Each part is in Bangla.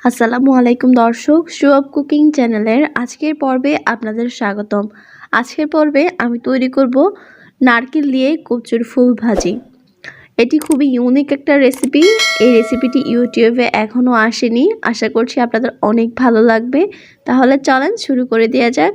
আসসালামু আলাইকুম দর্শক, শোঅফ কুকিং চ্যানেলের আজকের পর্বে আপনাদের স্বাগতম। আজকের পর্বে আমি তৈরি করব নারকেল দিয়ে কচুর ফুল ভাজি। এটি খুবই ইউনিক একটা রেসিপি। এই রেসিপিটি ইউটিউবে এখনও আসেনি। আশা করছি আপনাদের অনেক ভালো লাগবে। তাহলে চলেন শুরু করে দেওয়া যাক।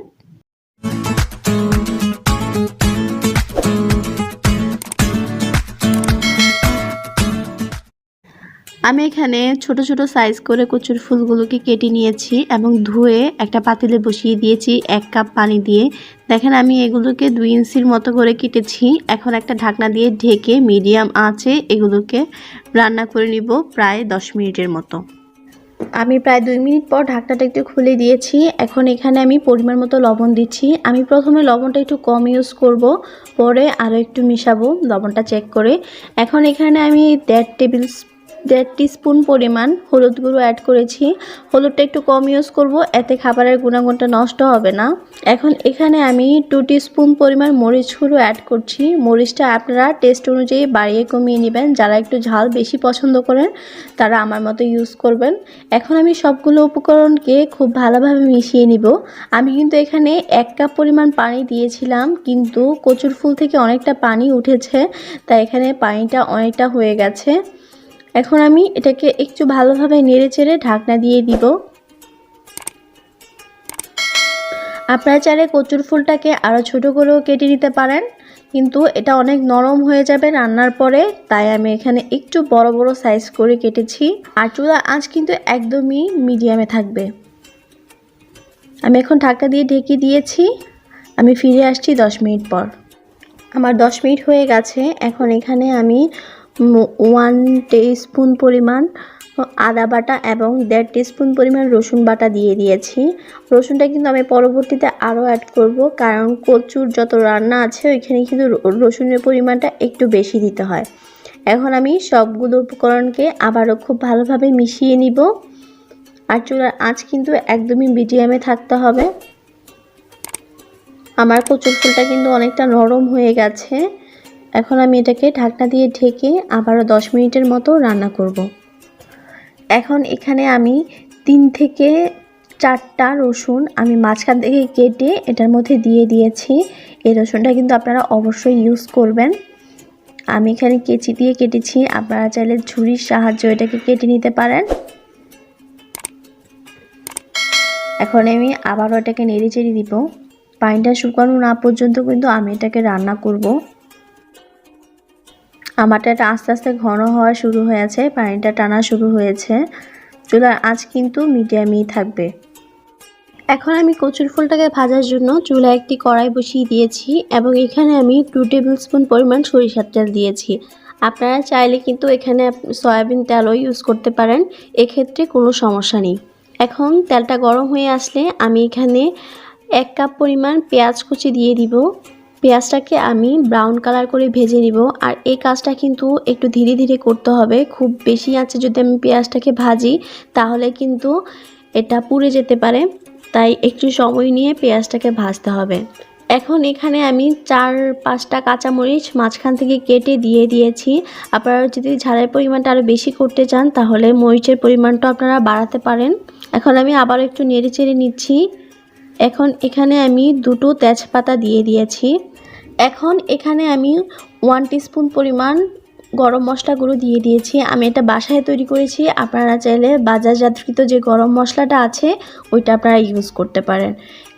আমি এখানে ছোট ছোট সাইজ করে কচুর ফুলগুলোকে কেটে নিয়েছি এবং ধুয়ে একটা পাতিলে বসিয়ে দিয়েছি 1 কাপ পানি দিয়ে। দেখেন আমি এগুলোকে 2 ইঞ্চির মতো করে কেটেছি। এখন একটা ঢাকনা দিয়ে ঢেকে মিডিয়াম আঁচে এগুলোকে রান্না করে নিব প্রায় 10 মিনিটের মতো। আমি প্রায় 2 মিনিট পর ঢাকনাটা একটু খুলে দিয়েছি। এখন এখানে আমি পরিমাণ মতো লবণ দিচ্ছি। আমি প্রথমে লবণটা একটু কম ইউজ করব, পরে আরও একটু মিশাবো লবণটা চেক করে। এখন এখানে আমি 1.5 টিস্পুন পরিমাণ হলুদ গুঁড়ো অ্যাড করেছি। হলুদটা একটু কম ইউজ করব, এতে খাবারের গুণাগুণটা নষ্ট হবে না। এখন এখানে আমি 2 টিস্পুন পরিমাণ মরিচ গুঁড়ো অ্যাড করছি। মরিচটা আপনারা টেস্ট অনুযায়ী বাড়িয়ে কমিয়ে নেবেন। যারা একটু ঝাল বেশি পছন্দ করেন তারা আমার মতো ইউজ করবেন। এখন আমি সবগুলো উপকরণকে খুব ভালোভাবে মিশিয়ে নিব। আমি কিন্তু এখানে 1 কাপ পরিমাণ পানি দিয়েছিলাম, কিন্তু কচুর ফুল থেকে অনেকটা পানি উঠেছে, তাই এখানে পানিটা অনেকটা হয়ে গেছে। এখন আমি এটাকে একটু ভালোভাবে নেড়েচেড়ে ঢাকনা দিয়ে দিব। আপনারা চাইলে কচুর ফুলটাকে আরও ছোট করেও কেটে নিতে পারেন, কিন্তু এটা অনেক নরম হয়ে যাবে রান্নার পরে, তাই আমি এখানে একটু বড় বড় সাইজ করে কেটেছি। আর চুলার আঁচ কিন্তু একদমই মিডিয়ামে থাকবে। আমি এখন ঢাকনা দিয়ে ঢেকে দিয়েছি। আমি ফিরে আসছি 10 মিনিট পর। আমার 10 মিনিট হয়ে গেছে। এখন এখানে আমি 1 টিস্পুন পরিমাণ আদা বাটা এবং 1.5 টিস্পুন পরিমাণ রসুন বাটা দিয়ে দিয়েছি। রসুনটা কিন্তু আমি পরবর্তীতে আরও অ্যাড করব, কারণ কচুর যত রান্না আছে ওইখানে কিন্তু রসুনের পরিমাণটা একটু বেশি দিতে হয়। এখন আমি সবগুলো উপকরণকে আবারও খুব ভালোভাবে মিশিয়ে নিব। আর চুলার আঁচ কিন্তু একদমই মিডিয়ামে থাকতে হবে। আমার কচুর ফুলটা কিন্তু অনেকটা নরম হয়ে গেছে। এখন আমি এটাকে ঢাকনা দিয়ে ঢেকে আবারও 10 মিনিটের মতো রান্না করব। এখন এখানে আমি 3 থেকে 4টা রসুন আমি মাঝখান থেকে কেটে এটার মধ্যে দিয়ে দিয়েছি। এই রসুনটা কিন্তু আপনারা অবশ্যই ইউজ করবেন। আমি এখানে কেচি দিয়ে কেটেছি, আপনারা চাইলে ছুরির সাহায্যে এটাকে কেটে নিতে পারেন। এখন আমি আবারও এটাকে নেড়েচেড়ে দিব। পানিটা শুকানো না পর্যন্ত কিন্তু আমি এটাকে রান্না করব। আমারটা এটা আস্তে আস্তে ঘন হওয়া শুরু হয়েছে, পানিটা টানা শুরু হয়েছে। চুলার আঁচ কিন্তু মিডিয়ামেই থাকবে। এখন আমি কচুর ফুলটাকে ভাজার জন্য চুলায় একটি কড়াই বসিয়ে দিয়েছি এবং এখানে আমি 2 টেবিল স্পুন পরিমাণ সরিষার তেল দিয়েছি। আপনারা চাইলে কিন্তু এখানে সয়াবিন তেলও ইউজ করতে পারেন, এক্ষেত্রে কোনো সমস্যা নেই। এখন তেলটা গরম হয়ে আসলে আমি এখানে 1 কাপ পরিমাণ পেঁয়াজ কুচি দিয়ে দিব। পেঁয়াজটাকে আমি ব্রাউন কালার করে ভেজে নিব। আর এই কাজটা কিন্তু একটু ধীরে ধীরে করতে হবে। খুব বেশি আঁচে যদি আমি পেঁয়াজটাকে ভাজি তাহলে কিন্তু এটা পুড়ে যেতে পারে, তাই একটু সময় নিয়ে পেঁয়াজটাকে ভাজতে হবে। এখন এখানে আমি 4-5টা কাঁচামরিচ মাঝখান থেকে কেটে দিয়ে দিয়েছি। আপনারা যদি ঝালের পরিমাণটা আরও বেশি করতে চান তাহলে মরিচের পরিমাণটা আপনারা বাড়াতে পারেন। এখন আমি আবার একটু নেড়েচেড়ে নিচ্ছি। এখন এখানে আমি 2টো তেজপাতা দিয়ে দিয়েছি। এখন এখানে আমি 1 টিস্পুন পরিমাণ গরম মশলা গুঁড়ো দিয়ে দিয়েছি। আমি এটা বাসায় তৈরি করেছি, আপনারা চাইলে বাজারজাতকৃত যে গরম মশলাটা আছে ওইটা আপনারা ইউজ করতে পারেন।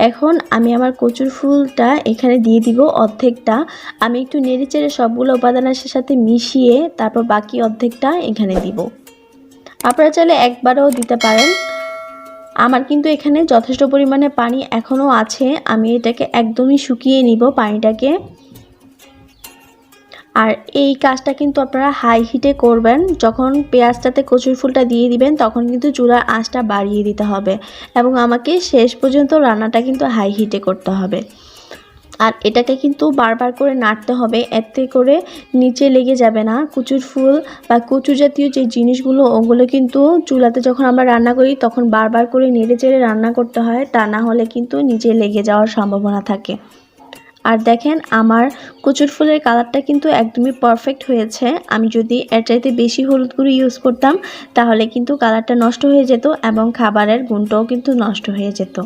এখন আমি আমার কচুর ফুলটা এখানে দিয়ে দিব অর্ধেকটা। আমি একটু নেড়েচেড়ে সবগুলো উপাদানের সাথে মিশিয়ে তারপর বাকি অর্ধেকটা এখানে দিব। আপনারা চাইলে একবারও দিতে পারেন। আমার কিন্তু এখানে যথেষ্ট পরিমাণে পানি এখনও আছে। আমি এটাকে একদমই শুকিয়ে নিব পানিটাকে। আর এই কাজটা কিন্তু আপনারা হাই হিটে করবেন। যখন পেঁয়াজটাতে কচুর ফুলটা দিয়ে দিবেন তখন কিন্তু চুলার আঁচটা বাড়িয়ে দিতে হবে এবং আমাকে শেষ পর্যন্ত রান্নাটা কিন্তু হাই হিটে করতে হবে। আর এটাকে কিন্তু বারবার করে নাড়তে হবে, এতে করে নিচে লেগে যাবে না। কচুর ফুল বা কচু জাতীয় যে জিনিসগুলো ওগুলো কিন্তু চুলাতে যখন আমরা রান্না করি তখন বারবার করে নেড়ে চেড়ে রান্না করতে হয়, তা না হলে কিন্তু নিচে লেগে যাওয়ার সম্ভাবনা থাকে। আর দেখেন আমার কচুর ফুলের কালারটা কিন্তু একদমই পারফেক্ট হয়েছে। আমি যদি এর চাইতে বেশি হলুদ গুঁড়ো ইউজ করতাম তাহলে কিন্তু কালারটা নষ্ট হয়ে যেত এবং খাবারের গুণটাও কিন্তু নষ্ট হয়ে যেত।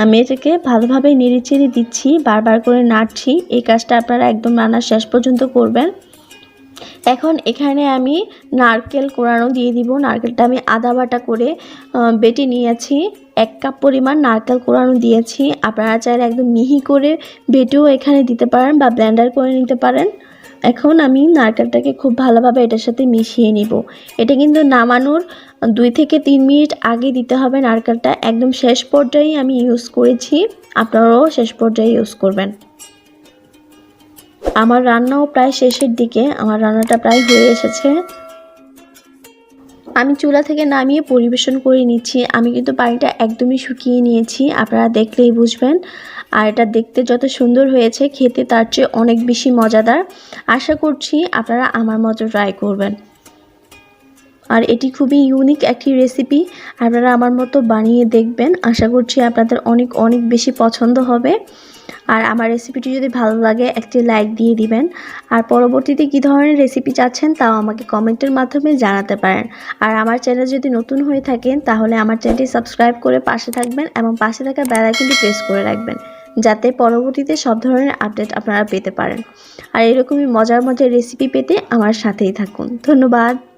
আমি এটাকে ভালোভাবে নেড়েচেড়ে দিচ্ছি, বারবার করে নাড়ছি। এই কাজটা আপনারা একদম রান্নার শেষ পর্যন্ত করবেন। এখন এখানে আমি নারকেল কোড়ানো দিয়ে দিব। নারকেলটা আমি আদা বাটা করে বেটে নিয়েছি। 1 কাপ পরিমাণ নারকেল কোড়ানো দিয়েছি। আপনারা চাইলে একদম মিহি করে বেটেও এখানে দিতে পারেন বা ব্লেন্ডার করে নিতে পারেন। এখন আমি নারকেলটাকে খুব ভালোভাবে এটার সাথে মিশিয়ে নিব। এটা কিন্তু নামানোর 2 থেকে 3 মিনিট আগে দিতে হবে নারকেলটা। একদম শেষ পর্যায়ে আমি ইউজ করেছি, আপনারাও শেষ পর্যায়ে ইউজ করবেন। আমার রান্নাও প্রায় শেষের দিকে, আমার রান্নাটা প্রায় হয়ে এসেছে। আমি চুলা থেকে নামিয়ে পরিবেশন করে নিচ্ছি। আমি কিন্তু পানিটা একদমই শুকিয়ে নিয়েছি, আপনারা দেখলেই বুঝবেন। আর এটা দেখতে যত সুন্দর হয়েছে, খেতে তার চেয়ে অনেক বেশি মজাদার। আশা করছি আপনারা আমার মতো ট্রাই করবেন। আর এটি খুবই ইউনিক একটি রেসিপি, আপনারা আমার মতো বানিয়ে দেখবেন। আশা করছি আপনাদের অনেক অনেক বেশি পছন্দ হবে। আর আমার রেসিপিটি যদি ভালো লাগে একটি লাইক দিয়ে দিবেন। আর পরবর্তীতে কী ধরনের রেসিপি চাচ্ছেন তাও আমাকে কমেন্টের মাধ্যমে জানাতে পারেন। আর আমার চ্যানেল যদি নতুন হয়ে থাকেন তাহলে আমার চ্যানেলটি সাবস্ক্রাইব করে পাশে থাকবেন এবং পাশে থাকা বেল আইকনটি প্রেস করে রাখবেন, যাতে পরবর্তীতে সব ধরনের আপডেট আপনারা পেতে পারেন। আর এরকমই মজার মজার রেসিপি পেতে আমার সাথেই থাকুন। ধন্যবাদ।